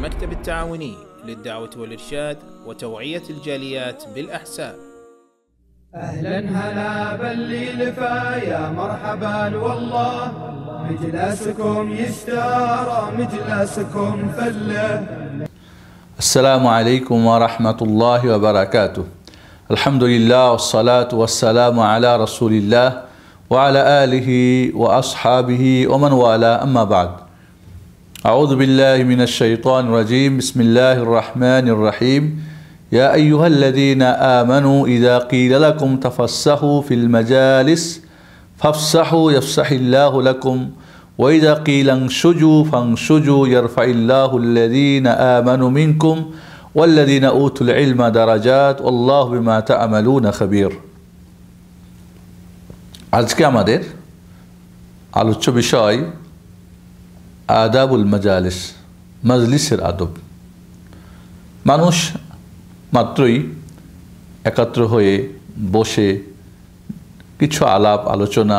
المكتب التعاوني للدعوة والإرشاد وتوعية الجاليات بالأحساء. أهلا هلا باللي لفا يا مرحبا والله، مجلسكم يستارى مجلسكم فله. السلام عليكم ورحمة الله وبركاته. الحمد لله والصلاة والسلام على رسول الله وعلى آله وأصحابه ومن والاه، أما بعد. أعوذ بالله من الشيطان الرجيم. بسم الله الرحمن الرحيم. يا أيها الذين آمنوا إذا قيل لكم تفسحوا في المجالس فافسحوا يفسح الله لكم وإذا قيل انشجوا فانشجوا يرفع الله الذين آمنوا منكم والذين أوتوا العلم درجات والله بما تعملون خبير। আজকে আমাদের আলোচ্য বিষয় আদাবুল মাজালিস, মজলিসের আদব। মানুষ মাত্রই একাত্র হয়ে বসে কিছু আলাপ আলোচনা,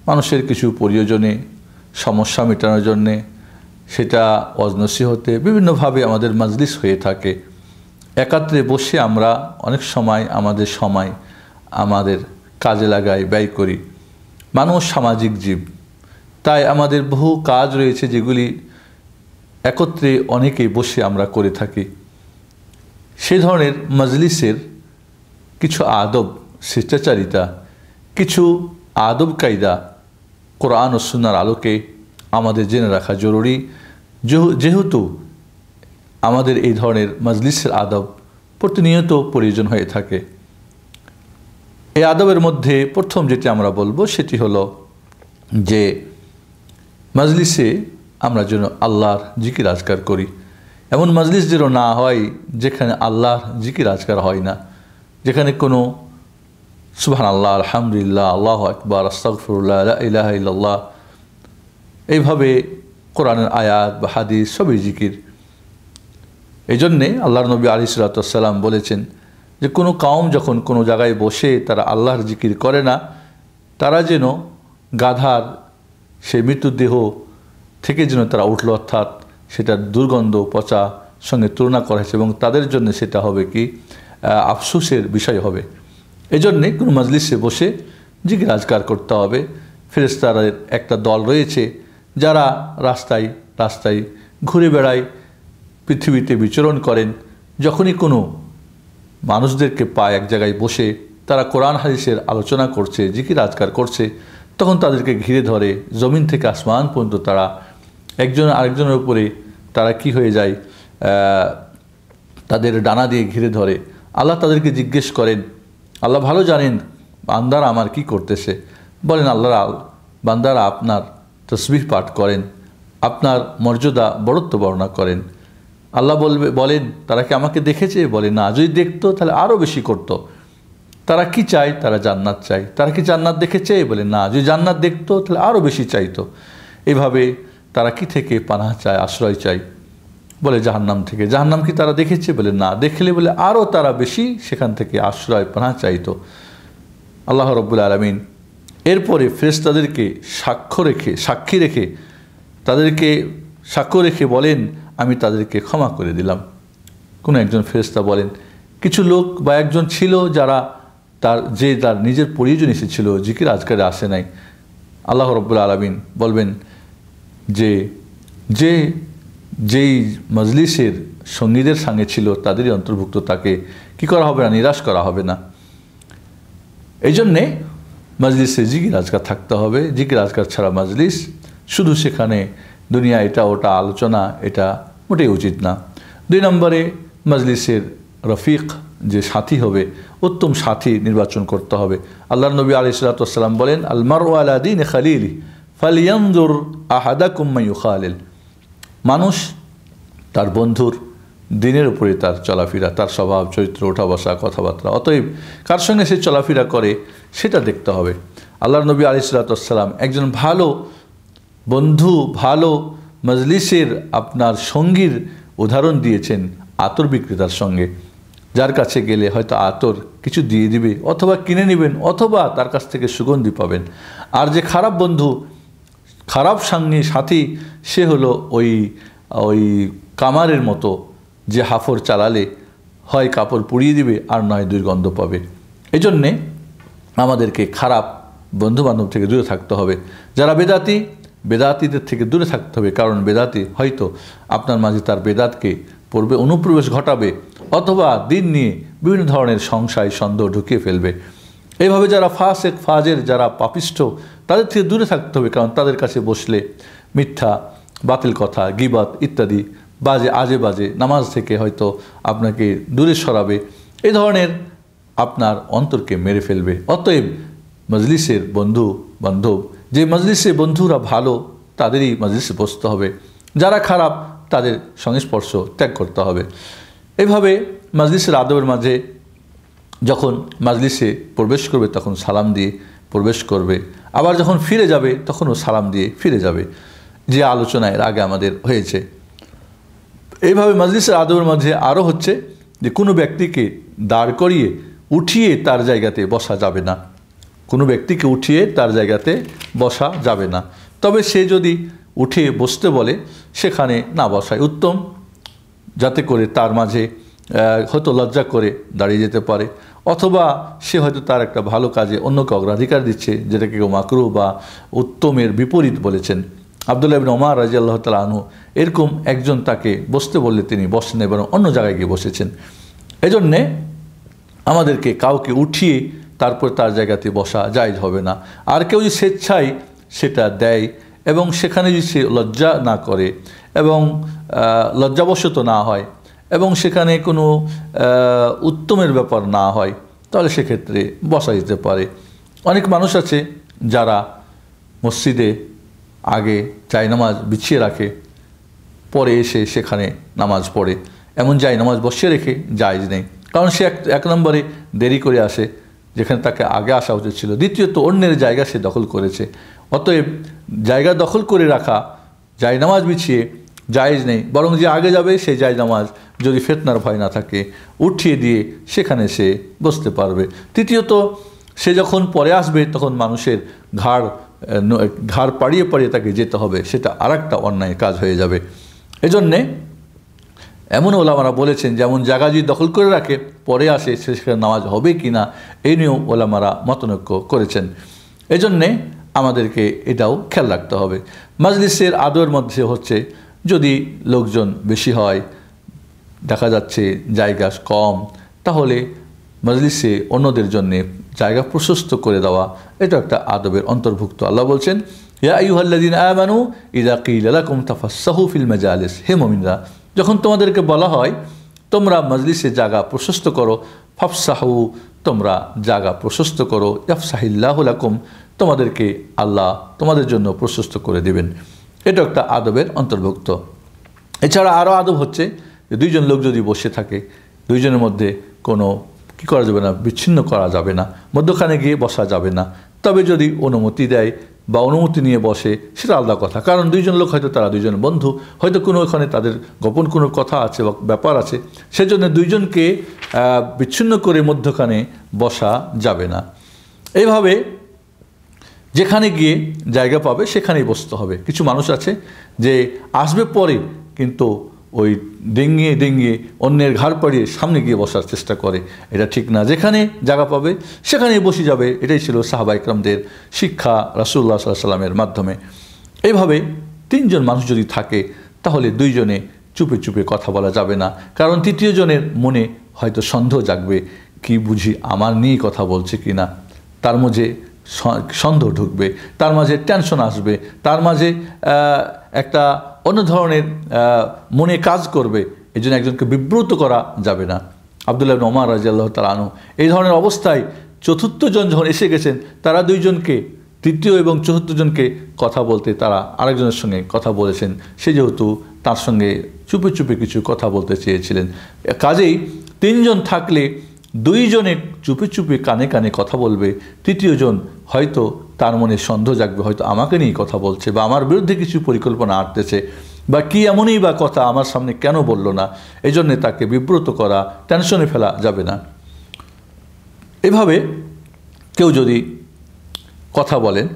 মানুষের কিছু প্রয়োজনে সমস্যা মেটানোর জন্যে, সেটা ওয়াজ-নসিহতে বিভিন্নভাবে আমাদের মজলিস হয়ে থাকে। একাত্রে বসে আমরা অনেক সময় আমাদের কাজে লাগাই, ব্যয় করি। মানুষ সামাজিক জীব, তাই আমাদের বহু কাজ রয়েছে যেগুলি একত্রে অনেকেই বসে আমরা করে থাকি। সেই ধরনের মজলিসের কিছু আদব, শিষ্টাচারিতা, কিছু আদব কায়দা কোরআন ও সুন্নাহর আলোকে আমাদের জেনে রাখা জরুরি, যেহেতু আমাদের এই ধরনের মজলিসের আদব প্রতিনিয়ত প্রয়োজন হয়ে থাকে। এই আদবের মধ্যে প্রথম যেটি আমরা বলবো সেটি হলো যে মজলিসে আমরা যেন আল্লাহর জিকির আজকার করি। এমন মজলিস যেন না হয় যেখানে আল্লাহর জিকির আজকার হয় না, যেখানে কোনো সুবহানাল্লাহ, আলহামদুলিল্লাহ, আল্লাহু আকবার, আস্তাগফিরুল্লাহ, লা ইলাহা ইল্লাল্লাহ, এইভাবে কোরআনের আয়াত বা হাদিস সবই জিকির। এই জন্যে আল্লাহর নবী আলাইহিস সালাতু ওয়াস সালাম বলেছেন যে কোনো কওম যখন কোনো জায়গায় বসে তারা আল্লাহর জিকির করে না, তারা যেন গাধার সেই মৃতদেহ থেকে যেন তারা উঠল, অর্থাৎ সেটার দুর্গন্ধ পচা সঙ্গে তুলনা করা হয়েছে এবং তাদের জন্য সেটা হবে কি আফসোসের বিষয় হবে। এই জন্যে কোনো মজলিসে বসে জিকির আজকার করতে হবে। ফেরেশতাদের একটা দল রয়েছে যারা রাস্তায় রাস্তায় ঘুরে বেড়ায়, পৃথিবীতে বিচরণ করেন। যখনই কোনো মানুষদেরকে পায় এক জায়গায় বসে তারা কোরআন হাদিসের আলোচনা করছে, জিকির আজকার করছে, তখন তাদেরকে ঘিরে ধরে, জমিন থেকে আসমান পর্যন্ত তারা একজন আরেকজনের উপরে তারা কি হয়ে যায়, তাদের ডানা দিয়ে ঘিরে ধরে। আল্লাহ তাদেরকে জিজ্ঞেস করেন, আল্লাহ ভালো জানেন বান্দারা আমার কি করতেছে। বলেন আল্লাহ, বান্দারা আপনার তসবিহ পাঠ করেন, আপনার মর্যাদা বড়ত্ব বর্ণনা করেন। আল্লাহ বলেন তারা কি আমাকে দেখেছে? বলে না, যদি দেখতো তাহলে আরও বেশি করত। তারা কি চায়? তারা জান্নাত চায়। তারা কি জান্নাত দেখেছে? বলে না, যদি জান্নাত দেখতো তাহলে আরও বেশি চাইতো। এইভাবে তারা কি থেকে পানাহ চায়, আশ্রয় চায়? বলে জাহান্নাম থেকে। জাহান্নাম কি তারা দেখেছে? বলে না, দেখলে বলে আরও তারা বেশি সেখান থেকে আশ্রয় পানাহ চাইতো। আল্লাহ রাব্বুল আলামিন এরপরে ফেরেশতাদেরকে সাক্ষী রেখে তাদেরকে সাক্ষ্য রেখে বলেন আমি তাদেরকে ক্ষমা করে দিলাম। কোনো একজন ফেরেশতা বলেন কিছু লোক বা একজন ছিল যারা তার নিজের প্রয়োজন এসেছিল, জিকির আজকারে আসে নাই। আল্লাহ রাব্বুল আলামিন বলবেন যে যেই মজলিসের সঙ্গীদের সঙ্গে ছিল তাদেরই অন্তর্ভুক্ত, তাকে কি করা হবে না, নিরাশ করা হবে না। এই জন্যে মজলিসে জিকির আজকার থাকতে হবে। জিকির আজকার ছাড়া মজলিস শুধু সেখানে দুনিয়া এটা ওটা আলোচনা, এটা মোটেই উচিত না। 2 নম্বরে মজলিসের রফিক, যে সাথী হবে, উত্তম সাথী নির্বাচন করতে হবে। আল্লাহর নবী আলাইহিস সালাতু ওয়াস সালাম বলেন আল মারউ আলা দীনি খালিলি ফালইয়ানজুর আহাদাকুম মান ইউখালিল। মানুষ তার বন্ধুর দিনের উপরে তার চলাফেরা, তার স্বভাব চরিত্র, ওঠা বসা, কথাবার্তা, অতএব কার সঙ্গে সে চলাফেরা করে সেটা দেখতে হবে। আল্লাহর নবী আলাইহিস সালাতু ওয়াস সালাম একজন ভালো বন্ধু, ভালো মজলিসের আপনার সঙ্গীর উদাহরণ দিয়েছেন আতর বিক্রেতার সঙ্গে, যার কাছে গেলে হয়তো আতর কিছু দিয়ে দিবে অথবা কিনে নেবেন অথবা তার কাছ থেকে সুগন্ধি পাবেন। আর যে খারাপ বন্ধু, খারাপ সাথী, সে হলো ওই ওই কামারের মতো যে হাফর চালালে হয় কাপড় পুড়িয়ে দিবে আর নয় দুর্গন্ধ পাবে। এজন্যে আমাদেরকে খারাপ বন্ধুবান্ধব থেকে দূরে থাকতে হবে। যারা বেদাতি, বেদাতিদের থেকে দূরে থাকতে হবে, কারণ বেদাতি হয়তো আপনার মাঝে তার বেদাতকে অনুপ্রবেশ ঘটাবে অথবা দিন নিয়ে বিভিন্ন ধরনের সংশয় সন্দেহ ঢুকিয়ে ফেলবে। এইভাবে যারা ফাসেক ফাজের, যারা পাপিষ্ঠ, তাদের থেকে দূরে থাকতে হবে, কারণ তাদের কাছে বসলে মিথ্যা, বাতিল কথা, গীবত ইত্যাদি আজে বাজে নামাজ থেকে হয়তো আপনাকে দূরে সরাবে। এই ধরনের আপনার অন্তরকে মেরে ফেলবে। অতএব মজলিসের বন্ধু বান্ধব, যে মজলিসে বন্ধুরা ভালো তাদেরই মজলিসে বসতে হবে, যারা খারাপ তাদের সংস্পর্শ ত্যাগ করতে হবে। এইভাবে মজলিসের আদবের মাঝে যখন মজলিসে প্রবেশ করবে তখন সালাম দিয়ে প্রবেশ করবে, আবার যখন ফিরে যাবে তখনও সালাম দিয়ে ফিরে যাবে, যে আলোচনা এর আগে আমাদের হয়েছে। এইভাবে মজলিসের আদবের মাঝে আরও হচ্ছে যে কোনো ব্যক্তিকে দাঁড় করিয়ে উঠিয়ে তার জায়গাতে বসা যাবে না। কোনো ব্যক্তিকে উঠিয়ে তার জায়গাতে বসা যাবে না। তবে সে যদি উঠে বসতে বলে সেখানে না বসাই উত্তম, যাতে করে তার মাঝে হয়তো লজ্জা করে দাঁড়িয়ে যেতে পারে, অথবা সে হয়তো তার একটা ভালো কাজে অন্যকে অগ্রাধিকার দিচ্ছে, যেটাকে কেউ মাকরুহ বা উত্তমের বিপরীত বলেছেন। আব্দুল্লাহ ইবনে ওমর রাদিয়াল্লাহু তাআলা আনহু এরকম একজন তাকে বসতে বললে তিনি বসেন এবং অন্য জায়গায় গিয়ে বসেছেন। এজন্যে আমাদেরকে কাউকে উঠিয়ে তারপর তার জায়গাতে বসা জায়েজ হবে না। আর কেউ যদি স্বেচ্ছায় সেটা দেয় এবং সেখানে যদি সে লজ্জা না করে এবং লজ্জাবশত না হয় এবং সেখানে কোনো উত্তমের ব্যাপার না হয়, তাহলে সেক্ষেত্রে বসা যেতে পারে। অনেক মানুষ আছে যারা মসজিদে আগে জায়নামাজ বিছিয়ে রাখে, পরে এসে সেখানে নামাজ পড়ে। এমন জায়নামাজ বসিয়ে রেখে জায়েজ নেই, কারণ সে এক নম্বরে দেরি করে আসে যেখানে তাকে আগে আসা উচিত ছিল, দ্বিতীয়ত অন্যের জায়গা সে দখল করেছে। অতএব জায়গা দখল করে রাখা জায়নামাজ বিছিয়ে জায়েজ নেই, বরং যে আগে যাবে সেই জায়নামাজ যদি ফিতনার ভয় না থাকে উঠিয়ে দিয়ে সেখানে সে বসতে পারবে। তৃতীয়ত সে যখন পরে আসবে তখন মানুষের ঘাড় পাড়িয়ে পাড়িয়ে তাকে যেতে হবে, সেটা আরেকটা অন্যায় কাজ হয়ে যাবে। এজন্যে এমন ওলামারা বলেছেন যেমন জায়গা যদি দখল করে রাখে পরে আসে সেখানে নামাজ হবে কি না এই নিয়েও ওলামারা মতনৈক্য করেছেন। এজন্যে আমাদেরকে এটাও খেয়াল রাখতে হবে। মজলিসের আদবের মধ্যে হচ্ছে যদি লোকজন বেশি হয়, দেখা যাচ্ছে জায়গা কম, তাহলে মজলিসে অন্যদের জন্যে জায়গা প্রশস্ত করে দেওয়া, এটা একটা আদবের অন্তর্ভুক্ত। আল্লাহ বলছেন, ইয়া আইয়ুহাল্লাযীনা আমানু ইযা কিলা লাকুম তাফাসসাহু ফিল মাজালিস, হে মুমিনরা, যখন তোমাদেরকে বলা হয় তোমরা মজলিসে জায়গা প্রশস্ত করো, ফাফসাহু, তোমরা জায়গা প্রশস্ত করো, ইয়াফসাহিল্লাহু লাকুম, তোমাদেরকে আল্লাহ তোমাদের জন্য প্রশস্ত করে দেবেন। এটা একটা আদবের অন্তর্ভুক্ত। এছাড়া আরও আদব হচ্ছে যে দুইজন লোক যদি বসে থাকে, দুইজনের মধ্যে কোনো কী করা যাবে না, বিচ্ছিন্ন করা যাবে না, মধ্যখানে গিয়ে বসা যাবে না। তবে যদি অনুমতি দেয় বা অনুমতি নিয়ে বসে সেটা আলাদা কথা, কারণ দুইজন লোক হয়তো তারা দুইজন বন্ধু, হয়তো কোনো ওখানে তাদের গোপন কোনো কথা আছে বা ব্যাপার আছে, সেজন্য দুইজনকে বিচ্ছিন্ন করে মধ্যখানে বসা যাবে না। এইভাবে যেখানে গিয়ে জায়গা পাবে সেখানেই বসতে হবে। কিছু মানুষ আছে যে আসবে পরে কিন্তু ওই ডেঙ্গিয়ে অন্যের ঘাড় পাড়িয়ে সামনে গিয়ে বসার চেষ্টা করে, এটা ঠিক না। যেখানে জায়গা পাবে সেখানেই বসে যাবে, এটাই ছিল সাহাবা ইকরামদের শিক্ষা রাসূলুল্লাহ সাল্লাল্লাহু আলাইহি ওয়াসাল্লামের মাধ্যমে। এইভাবে তিনজন মানুষ যদি থাকে তাহলে দুইজনে চুপে চুপে কথা বলা যাবে না, কারণ তৃতীয় জনের মনে হয়তো সন্দেহ জাগবে, কি বুঝি আমার নিয়ে কথা বলছে কি না, তার মাঝে সন্দেহ ঢুকবে, তার মাঝে টেনশন আসবে, তার মাঝে একটা অন্য ধরনের মনে কাজ করবে। এই জন্য একজনকে বিব্রত করা যাবে না। আব্দুল্লাহ ইবনে ওমর রাদিয়াল্লাহু তাআলা আনহু এই ধরনের অবস্থায় চতুর্থজন যখন এসে গেছেন, তারা দুইজনকে, তৃতীয় এবং চতুর্থজনকে কথা বলতে তারা আরেকজনের সঙ্গে কথা বলেছেন। সে যেহেতু তার সঙ্গে চুপে চুপে কিছু কথা বলতে চেয়েছিলেন, কাজেই তিনজন থাকলে দুইজনে চুপে চুপে কানে কানে কথা বলবে, তৃতীয়জন হয়তো তার মনে সন্দেহ জাগবে, হয়তো আমাকে নিয়ে কথা বলছে বা আমার বিরুদ্ধে কিছু পরিকল্পনা আঁটতেছে বা কি এমনই বা কথা আমার সামনে কেন বলল না, এই জন্যে তাকে বিব্রত করা, টেনশনে ফেলা যাবে না। এভাবে কেউ যদি কথা বলেন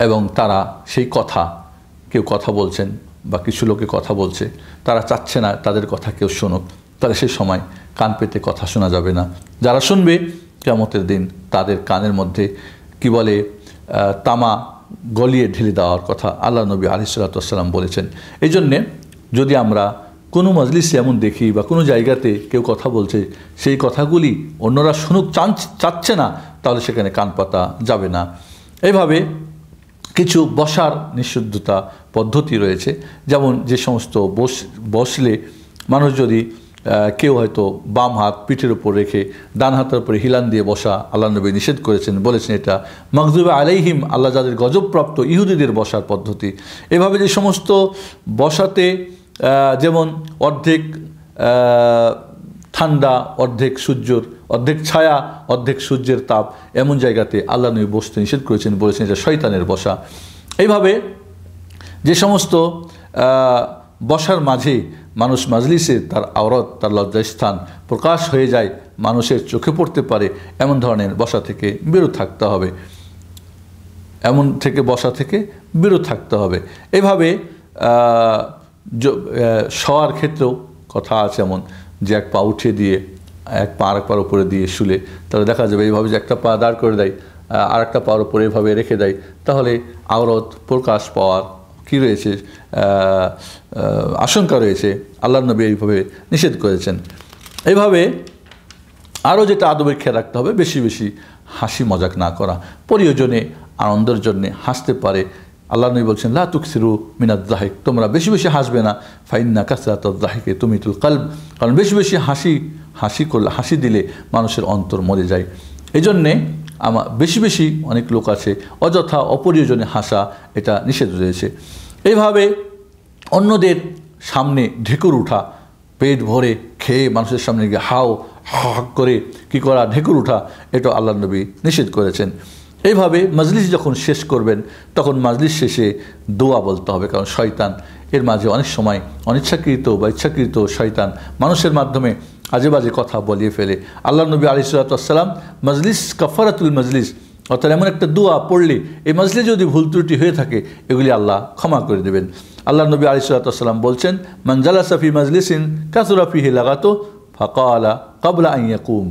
এবং তারা সেই কথা কেউ কথা বলছেন বা কিছু লোকে কথা বলছে, তারা চাচ্ছে না তাদের কথা কেউ শুনুক, তাহলে সেই সময় কান পেতে কথা শোনা যাবে না। যারা শুনবে কিয়ামতের দিন তাদের কানের মধ্যে কি বলে তামা গলিয়ে ঢেলে দেওয়ার কথা আল্লাহ নবী আলাইহিস সালাতু ওয়াস সালাম বলেছেন। এই জন্যে যদি আমরা কোনো মজলিসে এমন দেখি বা কোনো জায়গাতে কেউ কথা বলছে, সেই কথাগুলি অন্যরা শুনুক চাচ্ছে না, তাহলে সেখানে কান পাতা যাবে না। এইভাবে কিছু বসার নিষিদ্ধতা পদ্ধতি রয়েছে, যেমন যে সমস্ত বসলে মানুষ যদি কেউ হয়তো বাম হাত পিঠের উপর রেখে ডান হাতের উপরে হিলান দিয়ে বসা আল্লাহ নবী নিষেধ করেছেন, বলেছেন এটা মাগযুবে আলাইহিম, আল্লাহ যাদের গজবপ্রাপ্ত ইহুদিদের বসার পদ্ধতি। এভাবে যে সমস্ত বসাতে যেমন অর্ধেক ঠান্ডা, অর্ধেক সূর্যর, অর্ধেক ছায়া, অর্ধেক সূর্যের তাপ, এমন জায়গাতে আল্লাহ নবী বসতে নিষেধ করেছেন, বলেছেন এটা শয়তানের বসা। এইভাবে যে সমস্ত বসার মাঝে মানুষ মাজলিসে তার আওরাত, তার লজ্জাস্থান প্রকাশ হয়ে যায়, মানুষের চোখে পড়তে পারে, এমন ধরনের বসা থেকে বিরত থাকতে হবে, এমন থেকে বসা থেকে বিরত থাকতে হবে। এভাবে শোয়ার ক্ষেত্রেও কথা আছে এমন যে এক পা উঠিয়ে দিয়ে এক পা আরেক পার উপরে দিয়ে শুলে, তাহলে দেখা যাবে এইভাবে যে একটা পা দাঁড় করে দেয় আর একটা পার উপরে এভাবে রেখে দেয়, তাহলে আওরাত প্রকাশ পাওয়ার কী রয়েছে আশঙ্কা রয়েছে, আল্লাহ নবী এইভাবে নিষেধ করেছেন। এইভাবে আরও যেটা আদবের খেয়াল রাখতে হবে, বেশি বেশি হাসি মজাক না করা, প্রয়োজনে আনন্দের জন্যে হাসতে পারে। আল্লাহ নবী বলছেন লা তুকসিরু মিনাদ যাহিক, তোমরা বেশি বেশি হাসবে না, ফাইন্না কাসরাতাদ যাহিকি তুমিতুল কলব, কারণ বেশি বেশি হাসি দিলে মানুষের অন্তর মরে যায়। এই জন্যে বেশি বেশি অনেক লোক আছে অযথা অপ্রয়োজনে হাসা, এটা নিষেধ রয়েছে। এইভাবে অন্যদের সামনে ঢেকুর উঠা, পেট ভরে খেয়ে মানুষের সামনে গিয়ে হাও হাক করে কি করা, ঢেকুর উঠা, এটা আল্লাহ নবী নিষেধ করেছেন। এইভাবে মজলিস যখন শেষ করবেন তখন মজলিস শেষে দোয়া বলতে হবে, কারণ শয়তান এর মাঝে অনেক সময় অনিচ্ছাকৃত বা ইচ্ছাকৃত শয়তান মানুষের মাধ্যমে আজে বাজে কথা বলিয়ে ফেলে। আল্লাহ নবী আলাইহিস সালাতু ওয়াস সালাম মজলিস কাফারাতুল মজলিস, অর্থাৎ এমন একটা দোয়া পড়লে এই মজলিসে যদি ভুল ত্রুটি হয়ে থাকে এগুলি আল্লাহ ক্ষমা করে দেবেন। আল্লাহ নবী আলাইহিস সালাতু ওয়াস সালাম বলছেন মান জালাসা ফি মাজলিসিন কাসুরা ফিহি লাগাতু ফাকালা ক্বাবলা আন ইয়াকুম,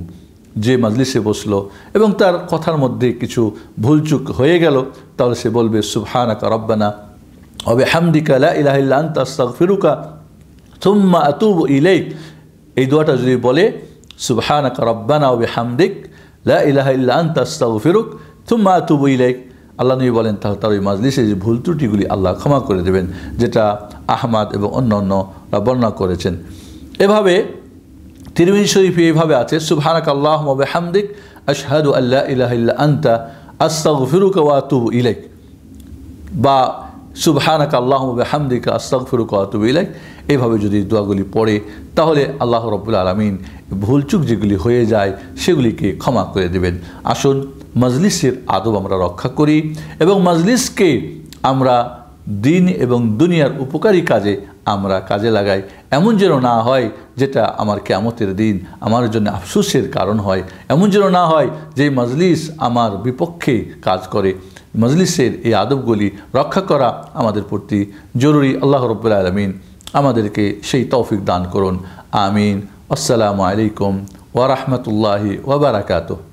যে মজলিসে বসলো এবং তার কথার মধ্যে কিছু ভুলচুক হয়ে গেল, তাহলে সে বলবে সুবহানাকা রব্বানা ওয়া বিহামদিকা লা ইলাহা ইল্লা আনতা আস্তাগফিরুকা থুম্মা আতুবু ইলাইক। এই দোয়াটা যদি বলে সুবহানাকা রব্বানা ওয়া বিহামদিক লা ইলাহা ইল্লা আনতা আস্তাগফিরুক থুম্মা আতুবু ইলাইক, আল্লাহ নবী বলেন তাহলে তার ওই মাজলিসে যে ভুল ত্রুটিগুলি আল্লাহ ক্ষমা করে দেবেন, যেটা আহমদ এবং অন্যান্যরা বর্ণনা করেছেন। এভাবে তিরমিজি শরীফে এইভাবে আছে সুবহানাকা আল্লাহুম্মা ওয়া বিহামদিক আশহাদু আল্লা ইলাহা ইল্লা আনতা আস্তাগফিরুকা ওয়া আতুবু ইলাইক, বা সুবহানাকা আল্লাহুম্মা ওয়া বিহামদিকা আস্তাগফিরুকা ওয়া আতুবু ইলাইক। এইভাবে যদি দোয়াগুলি পড়ে তাহলে আল্লাহ রাব্বুল আলামিন ভুলচুক যেগুলি হয়ে যায় সেগুলিকে ক্ষমা করে দেবেন। আসুন মজলিসের আদব আমরা রক্ষা করি এবং মজলিসকে আমরা দিন এবং দুনিয়ার উপকারী কাজে আমরা কাজে লাগাই, এমন যেন না হয় যেটা আমার কিয়ামতের দিন আমার জন্য আফসোসের কারণ হয়, এমন যেন না হয় যে মজলিস আমার বিপক্ষে কাজ করে। মজলিসের এই আদবগুলি রক্ষা করা আমাদের প্রতি জরুরি। আল্লাহ রাব্বুল আলামিন আমাদেরকে সেই তৌফিক দান করুন, আমিন। আসসালামু আলাইকুম ওয়া রাহমাতুল্লাহি ওয়া বারাকাতুহু।